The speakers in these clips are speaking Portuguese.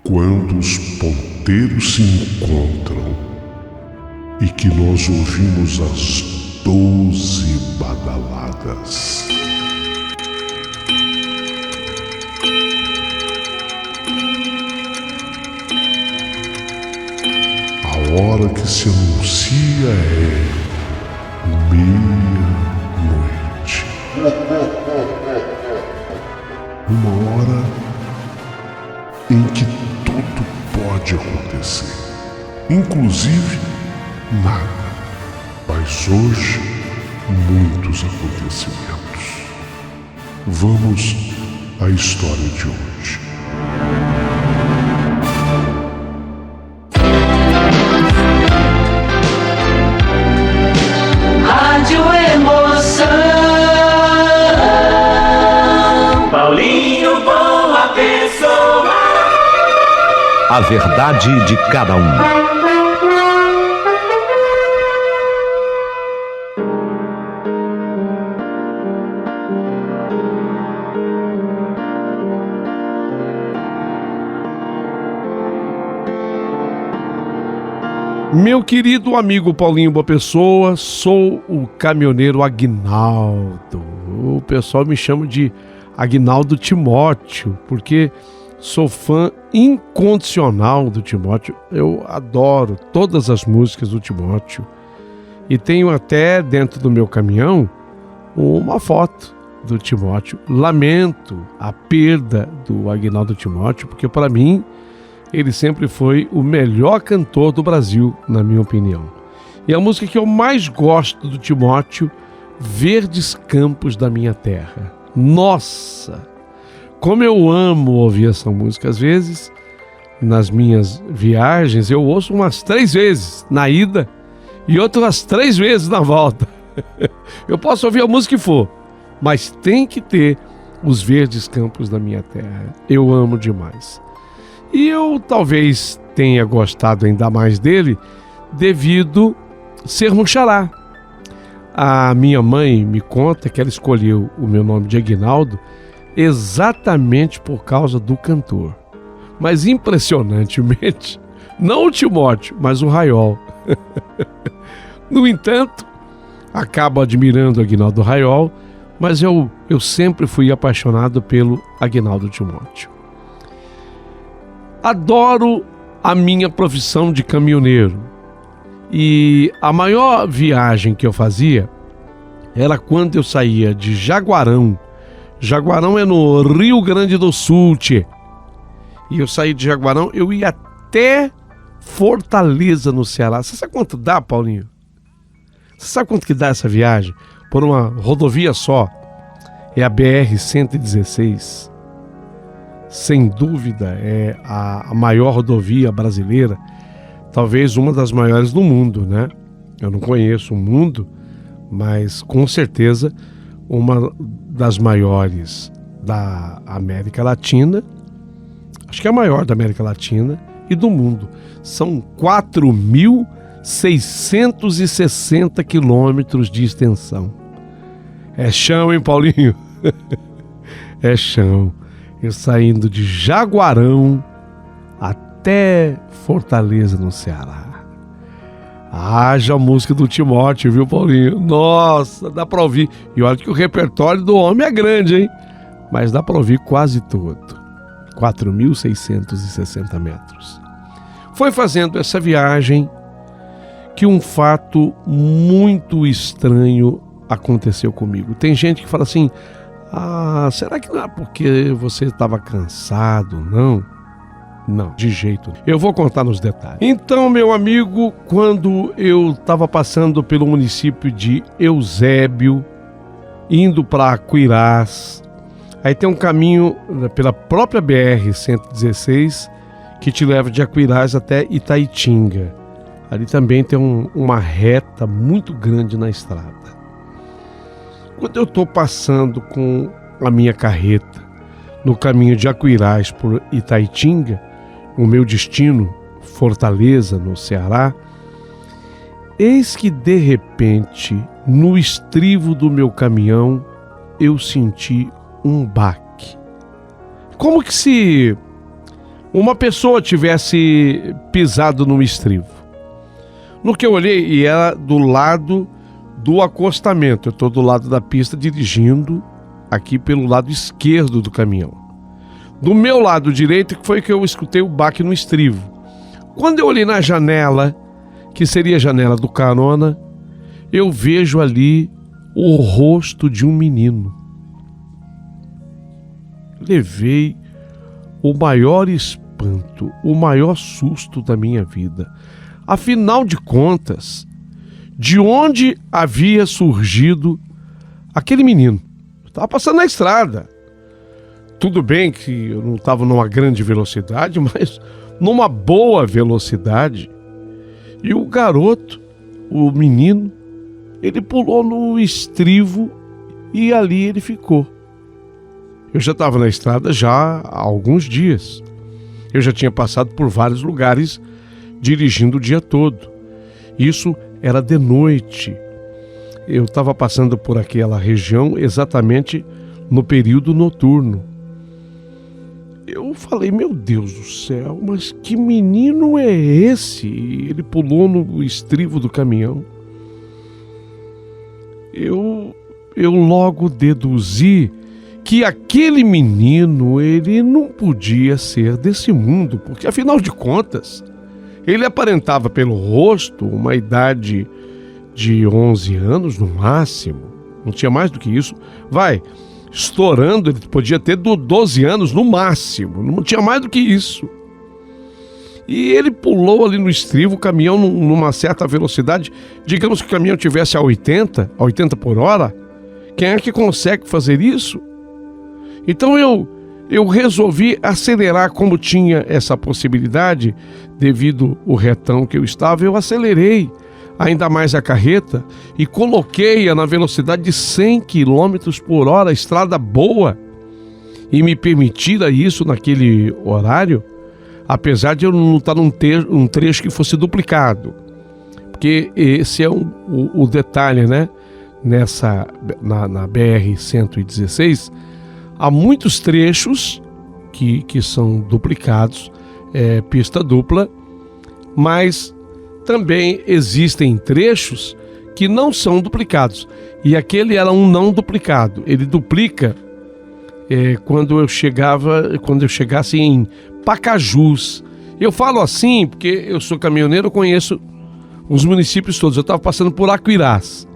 Quando os ponteiros se encontram e que nós ouvimos as 12 badaladas. A hora que se anuncia é meia-noite. Uma hora em que tudo pode acontecer, inclusive nada. Mas hoje, muitos acontecimentos. Vamos à história de hoje. Rádio Emoção. Paulinho Boa Pessoa. A verdade de cada um. Meu querido amigo Paulinho Boa Pessoa, sou o caminhoneiro Aguinaldo. O pessoal me chama de Aguinaldo Timóteo, porque sou fã incondicional do Timóteo. Eu adoro todas as músicas do Timóteo. E tenho até dentro do meu caminhão uma foto do Timóteo. Lamento a perda do Aguinaldo Timóteo, porque para mim ele sempre foi o melhor cantor do Brasil, na minha opinião. E a música que eu mais gosto do Timóteo, Verdes Campos da Minha Terra. Nossa! Como eu amo ouvir essa música. Às vezes, nas minhas viagens, eu ouço umas 3 vezes na ida e outras 3 vezes na volta. Eu posso ouvir a música que for, mas tem que ter os Verdes Campos da Minha Terra. Eu amo demais. E eu talvez tenha gostado ainda mais dele devido ser um xará. A minha mãe me conta que ela escolheu o meu nome de Aguinaldo exatamente por causa do cantor. Mas impressionantemente, não o Timóteo, mas o Raiol. No entanto, acabo admirando o Aguinaldo Raiol, mas eu sempre fui apaixonado pelo Aguinaldo Timóteo. Adoro a minha profissão de caminhoneiro e a maior viagem que eu fazia era quando eu saía de Jaguarão. Jaguarão é no Rio Grande do Sul, tchê. E eu saí de Jaguarão, eu ia até Fortaleza, no Ceará. Você sabe quanto dá, Paulinho? Você sabe quanto que dá essa viagem? Por uma rodovia só. É a BR-116. Sem dúvida, é a maior rodovia brasileira, talvez uma das maiores do mundo, né? Eu não conheço o mundo, mas com certeza uma das maiores da América Latina, acho que é a maior da América Latina e do mundo. São 4.660 quilômetros de extensão. É chão, hein, Paulinho? É chão. Eu saindo de Jaguarão até Fortaleza, no Ceará. Haja a música do Timóteo, viu, Paulinho? Nossa, dá pra ouvir. E olha que o repertório do homem é grande, hein? Mas dá pra ouvir quase todo. 4.660 metros. Foi fazendo essa viagem que um fato muito estranho aconteceu comigo. Tem gente que fala assim: será que não é porque você estava cansado? Não, de jeito nenhum. Eu vou contar nos detalhes. Então, meu amigo, quando eu estava passando pelo município de Eusébio, indo para Aquiraz, aí tem um caminho pela própria BR-116 que te leva de Aquiraz até Itaitinga. Ali também tem uma reta muito grande na estrada. Quando eu estou passando com a minha carreta no caminho de Aquiraz por Itaitinga, o meu destino, Fortaleza, no Ceará, eis que de repente, no estribo do meu caminhão, eu senti um baque. Como que se uma pessoa tivesse pisado no estribo. No que eu olhei, e era do lado do acostamento. Eu estou do lado da pista dirigindo aqui pelo lado esquerdo do caminhão. Do meu lado direito foi que eu escutei o baque no estribo. Quando eu olhei na janela, que seria a janela do carona, eu vejo ali o rosto de um menino. Levei o maior espanto, o maior susto da minha vida. Afinal de contas, de onde havia surgido aquele menino? Estava passando na estrada. Tudo bem que eu não estava numa grande velocidade, mas numa boa velocidade. E o garoto, o menino, ele pulou no estribo e ali ele ficou. Eu já estava na estrada já há alguns dias. Eu já tinha passado por vários lugares dirigindo o dia todo. Isso era de noite. Eu estava passando por aquela região exatamente no período noturno. Eu falei, meu Deus do céu, mas que menino é esse? Ele pulou no estribo do caminhão. Eu logo deduzi que aquele menino, ele não podia ser desse mundo, porque afinal de contas, ele aparentava pelo rosto uma idade de 11 anos no máximo, não tinha mais do que isso. Estourando, ele podia ter 12 anos no máximo, não tinha mais do que isso. E ele pulou ali no estribo, o caminhão numa certa velocidade, digamos que o caminhão tivesse a 80 por hora, quem é que consegue fazer isso? Então eu resolvi acelerar, como tinha essa possibilidade, devido ao retão que eu estava, eu acelerei ainda mais a carreta e coloquei-a na velocidade de 100 km por hora, estrada boa, e me permitira isso naquele horário, apesar de eu não estar num trecho que fosse duplicado, porque esse é o detalhe, né? Na BR-116, há muitos trechos que são duplicados, pista dupla, mas também existem trechos que não são duplicados. E aquele era um não duplicado. Ele duplica quando eu chegasse em Pacajus. Eu falo assim porque eu sou caminhoneiro, eu conheço os municípios todos. Eu estava passando por Aquiraz,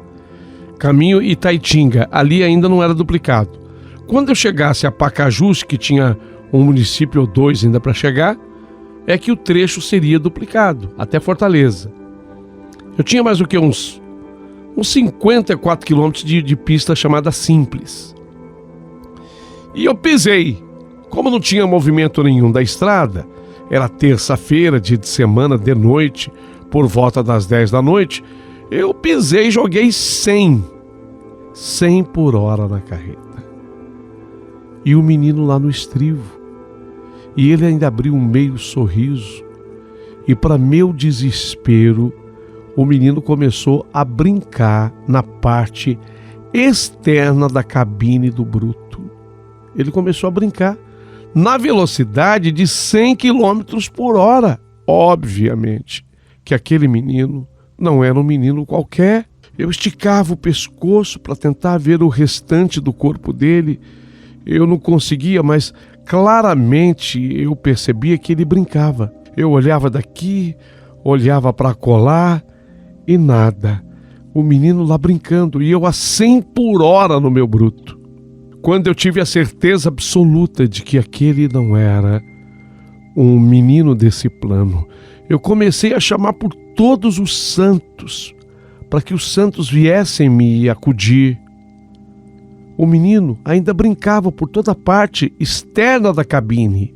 caminho Itaitinga, ali ainda não era duplicado. Quando eu chegasse a Pacajus, que tinha um município ou dois ainda para chegar, é que o trecho seria duplicado, até Fortaleza. Eu tinha mais do que uns 54 quilômetros de pista chamada simples. E eu pisei. Como não tinha movimento nenhum da estrada, era terça-feira, dia de semana, de noite, por volta das 10 da noite, eu pisei e joguei 100 por hora na carreta. E o menino lá no estribo. E ele ainda abriu um meio sorriso. E para meu desespero, o menino começou a brincar na parte externa da cabine do bruto. Ele começou a brincar na velocidade de 100 km por hora. Obviamente que aquele menino não era um menino qualquer. Eu esticava o pescoço para tentar ver o restante do corpo dele. Eu não conseguia, mas claramente eu percebia que ele brincava. Eu olhava daqui, olhava para colar e nada. O menino lá brincando e eu a 100 por hora no meu bruto. Quando eu tive a certeza absoluta de que aquele não era um menino desse plano, eu comecei a chamar por todos os santos, para que os santos viessem me acudir. O menino ainda brincava por toda a parte externa da cabine.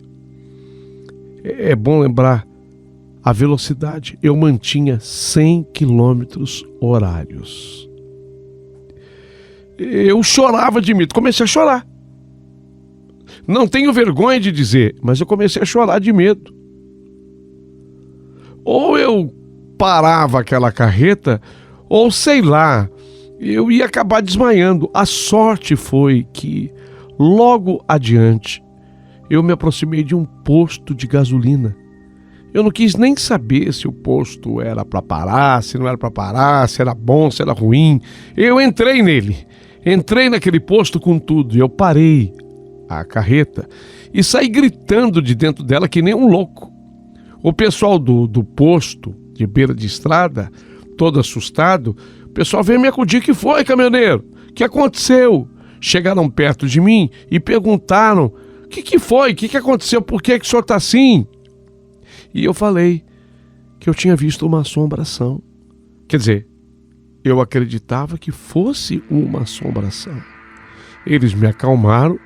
É bom lembrar, a velocidade eu mantinha 100 km horários. Eu chorava de medo, comecei a chorar. Não tenho vergonha de dizer, mas eu comecei a chorar de medo. Ou eu parava aquela carreta, ou sei lá, eu ia acabar desmaiando. A sorte foi que, logo adiante, eu me aproximei de um posto de gasolina. Eu não quis nem saber se o posto era para parar, se não era para parar, se era bom, se era ruim. Eu entrei nele. Entrei naquele posto com tudo. Eu parei a carreta e saí gritando de dentro dela que nem um louco. O pessoal do posto, de beira de estrada, todo assustado, o pessoal veio me acudir. Que foi, caminhoneiro? O que aconteceu? Chegaram perto de mim e perguntaram: o que foi? O que aconteceu? Por que o senhor está assim? E eu falei que eu tinha visto uma assombração. Quer dizer, eu acreditava que fosse uma assombração. Eles me acalmaram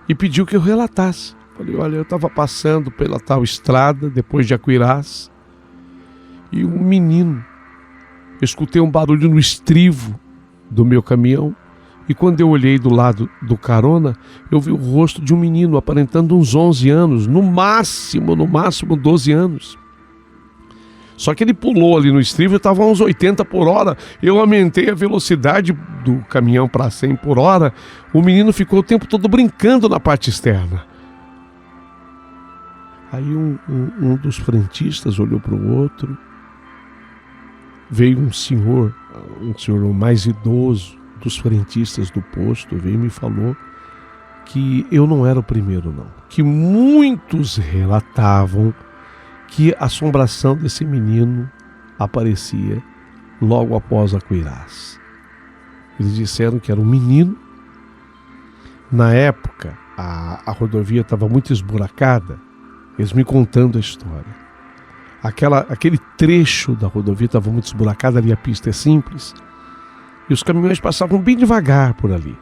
e pediu que eu relatasse. Falei: olha, eu estava passando pela tal estrada, depois de Aquiraz, e um menino, eu escutei um barulho no estrivo do meu caminhão, e quando eu olhei do lado do carona, eu vi o rosto de um menino aparentando uns 11 anos, no máximo 12 anos. Só que ele pulou ali no estrivo e estava a uns 80 por hora. Eu aumentei a velocidade do caminhão para 100 por hora. O menino ficou o tempo todo brincando na parte externa. Aí um dos frentistas olhou para o outro. Veio um senhor mais idoso dos frentistas do posto, veio e me falou que eu não era o primeiro, não. Que muitos relatavam que a assombração desse menino aparecia logo após Aquiraz. Eles disseram que era um menino. Na época, a rodovia estava muito esburacada. Eles me contando a história. Aquele trecho da rodovia estava muito esburacado, ali a pista é simples. E os caminhões passavam bem devagar por ali.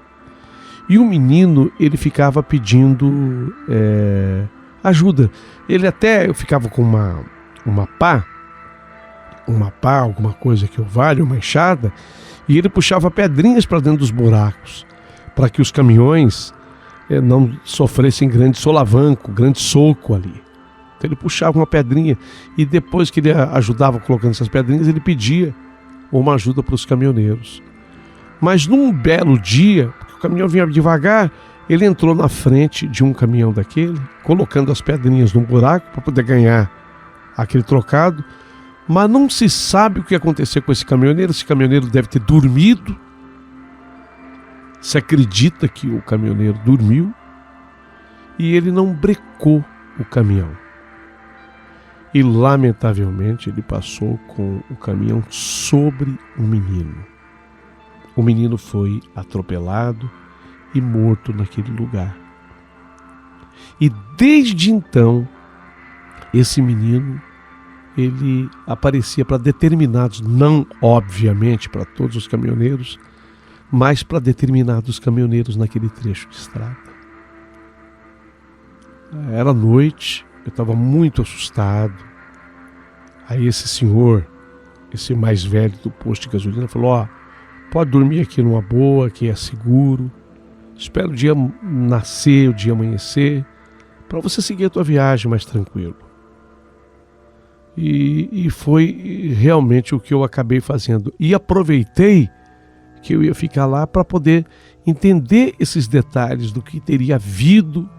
E o menino, ele ficava pedindo ajuda. Eu ficava com uma pá, alguma coisa que eu valho, uma enxada, e ele puxava pedrinhas para dentro dos buracos, para que os caminhões não sofressem grande solavanco, grande soco ali. Então ele puxava uma pedrinha, e depois que ele ajudava colocando essas pedrinhas, ele pedia uma ajuda para os caminhoneiros. Mas num belo dia, porque o caminhão vinha devagar, ele entrou na frente de um caminhão daquele, colocando as pedrinhas num buraco para poder ganhar aquele trocado. Mas não se sabe o que aconteceu com esse caminhoneiro. Esse caminhoneiro deve ter dormido. Se acredita que o caminhoneiro dormiu e ele não brecou o caminhão. E lamentavelmente ele passou com o caminhão sobre o menino. O menino foi atropelado e morto naquele lugar. E desde então, esse menino, ele aparecia para determinados, não obviamente para todos os caminhoneiros, mas para determinados caminhoneiros naquele trecho de estrada. Era noite, eu estava muito assustado. Aí esse senhor, esse mais velho do posto de gasolina, falou: pode dormir aqui numa boa, aqui é seguro. Espera o dia nascer, o dia amanhecer, para você seguir a tua viagem mais tranquilo. E foi realmente o que eu acabei fazendo. E aproveitei que eu ia ficar lá para poder entender esses detalhes do que teria havido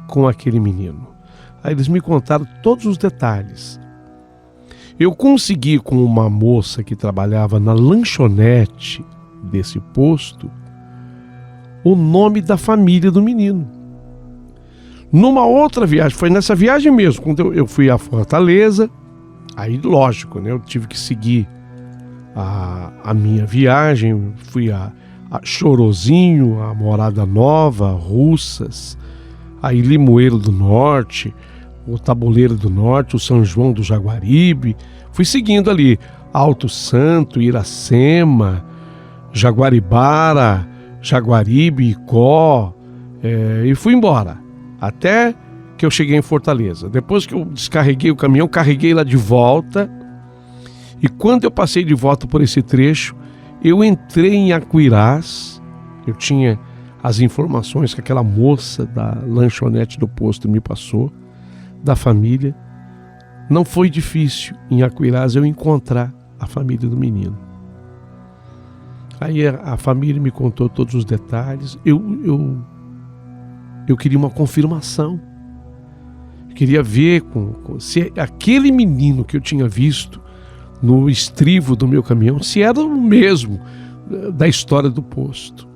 com aquele menino. Aí eles me contaram todos os detalhes. Eu consegui, com uma moça que trabalhava na lanchonete desse posto, o nome da família do menino. Numa outra viagem, foi nessa viagem mesmo, quando eu fui a Fortaleza, aí lógico, né, eu tive que seguir a minha viagem, fui a Chorozinho, a Morada Nova, Russas, aí Limoeiro do Norte, o Tabuleiro do Norte, o São João do Jaguaribe, fui seguindo ali, Alto Santo, Iracema, Jaguaribara, Jaguaribe, Icó, e fui embora, até que eu cheguei em Fortaleza. Depois que eu descarreguei o caminhão, carreguei lá de volta, e quando eu passei de volta por esse trecho, eu entrei em Aquiraz. Eu tinha as informações que aquela moça da lanchonete do posto me passou, da família. Não foi difícil em Aquiraz eu encontrar a família do menino. Aí a família me contou todos os detalhes. Eu eu queria uma confirmação. Eu queria ver se aquele menino que eu tinha visto no estrivo do meu caminhão, se era o mesmo da história do posto.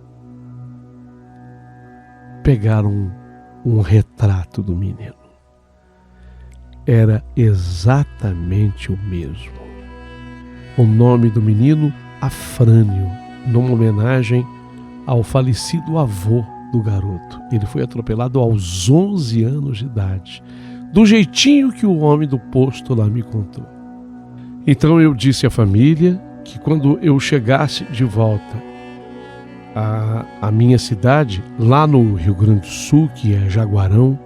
Pegaram um retrato do menino. Era exatamente o mesmo. O nome do menino, Afrânio, numa homenagem ao falecido avô do garoto. Ele foi atropelado aos 11 anos de idade, do jeitinho que o homem do posto lá me contou. Então eu disse à família que quando eu chegasse de volta à minha cidade, lá no Rio Grande do Sul, que é Jaguarão,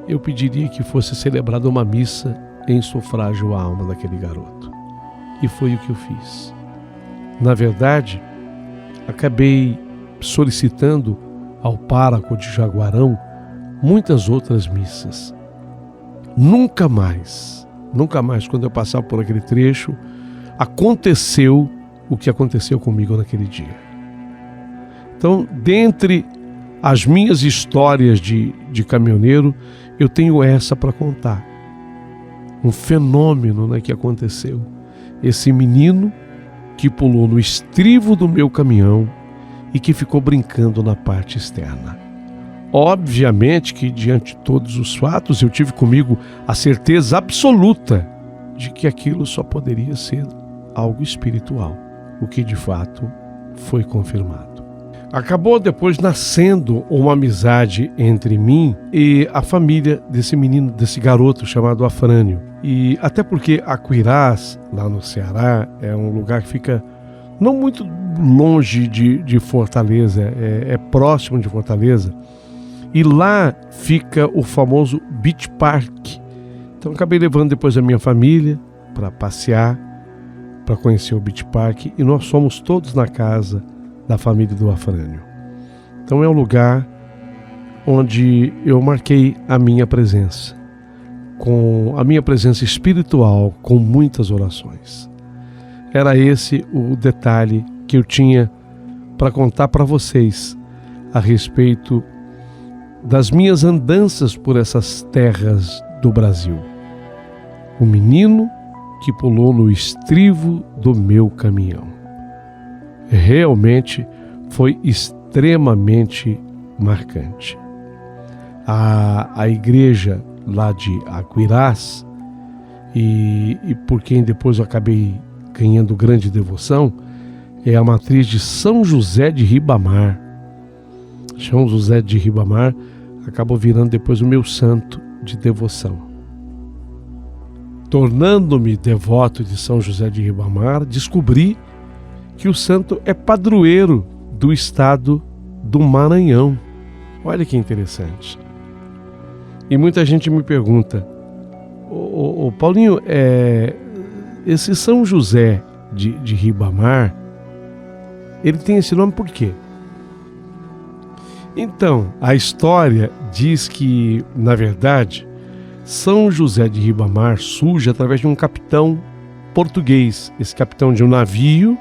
eu pediria que fosse celebrada uma missa em sufrágio à alma daquele garoto. E foi o que eu fiz. Na verdade, acabei solicitando ao pároco de Jaguarão muitas outras missas. Nunca mais, quando eu passava por aquele trecho, aconteceu o que aconteceu comigo naquele dia. Então, dentre as minhas histórias de caminhoneiro, eu tenho essa para contar. Um fenômeno, né, que aconteceu. Esse menino que pulou no estrivo do meu caminhão e que ficou brincando na parte externa. Obviamente que, diante de todos os fatos, eu tive comigo a certeza absoluta de que aquilo só poderia ser algo espiritual, o que de fato foi confirmado. Acabou depois nascendo uma amizade entre mim e a família desse menino, desse garoto chamado Afrânio. E até porque Aquiraz, lá no Ceará, é um lugar que fica não muito longe de Fortaleza, é próximo de Fortaleza. E lá fica o famoso Beach Park. Então acabei levando depois a minha família para passear, para conhecer o Beach Park. E nós fomos todos na casa da família do Afrânio. Então é um lugar onde eu marquei a minha presença, com a minha presença espiritual, com muitas orações. Era esse o detalhe que eu tinha para contar para vocês a respeito das minhas andanças por essas terras do Brasil. O menino que pulou no estrivo do meu caminhão. Realmente foi extremamente marcante. A igreja lá de Aquiraz, e por quem depois eu acabei ganhando grande devoção, é a matriz de São José de Ribamar. São José de Ribamar acabou virando depois o meu santo de devoção. Tornando-me devoto de São José de Ribamar, descobri que o santo é padroeiro do estado do Maranhão. Olha que interessante. E muita gente me pergunta, ô Paulinho, esse São José de Ribamar, ele tem esse nome por quê? Então, a história diz que, na verdade, São José de Ribamar surge através de um capitão português. Esse capitão de um navio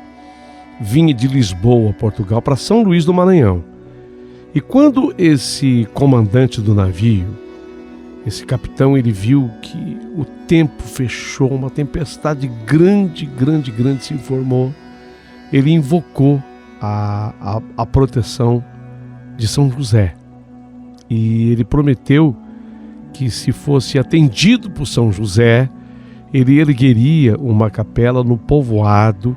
vinha de Lisboa, Portugal, para São Luís do Maranhão. E quando esse comandante do navio, esse capitão, ele viu que o tempo fechou, uma tempestade grande se informou, ele invocou a proteção de São José. E ele prometeu que, se fosse atendido por São José, ele ergueria uma capela no povoado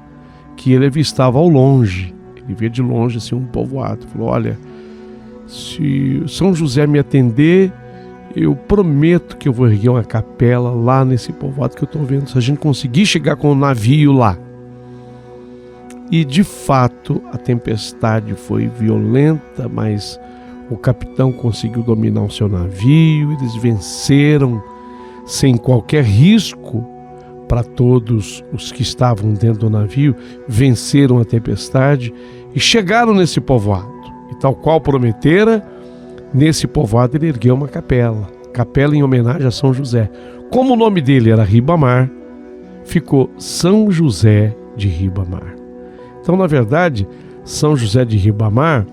que ele avistava ao longe. Ele via de longe assim um povoado. Falou: olha, se São José me atender, eu prometo que eu vou erguer uma capela lá nesse povoado que eu estou vendo, se a gente conseguir chegar com o navio lá. E de fato a tempestade foi violenta, mas o capitão conseguiu dominar o seu navio. Eles venceram sem qualquer risco para todos os que estavam dentro do navio, venceram a tempestade e chegaram nesse povoado. E tal qual prometera, nesse povoado ele ergueu uma capela em homenagem a São José. Como o nome dele era Ribamar, ficou São José de Ribamar. Então, na verdade, São José de Ribamar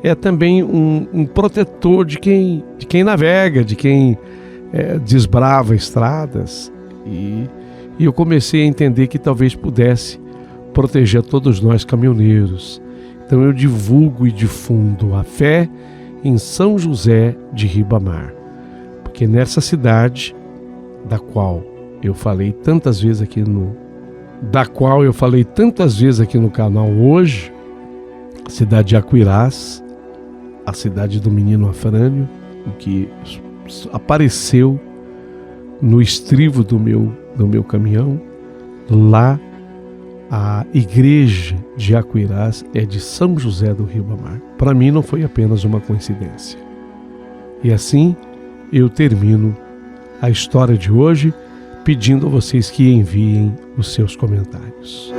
é também um protetor de quem navega, de quem desbrava estradas. E eu comecei a entender que talvez pudesse proteger todos nós caminhoneiros. Então eu divulgo e difundo a fé em São José de Ribamar, porque nessa cidade da qual eu falei tantas vezes aqui no canal hoje, a cidade de Aquiraz, a cidade do menino Afrânio, que apareceu no estribo do meu caminhão. Lá a igreja de Aquiraz é de São José do Ribamar. Para mim não foi apenas uma coincidência. E assim eu termino a história de hoje, pedindo a vocês que enviem os seus comentários.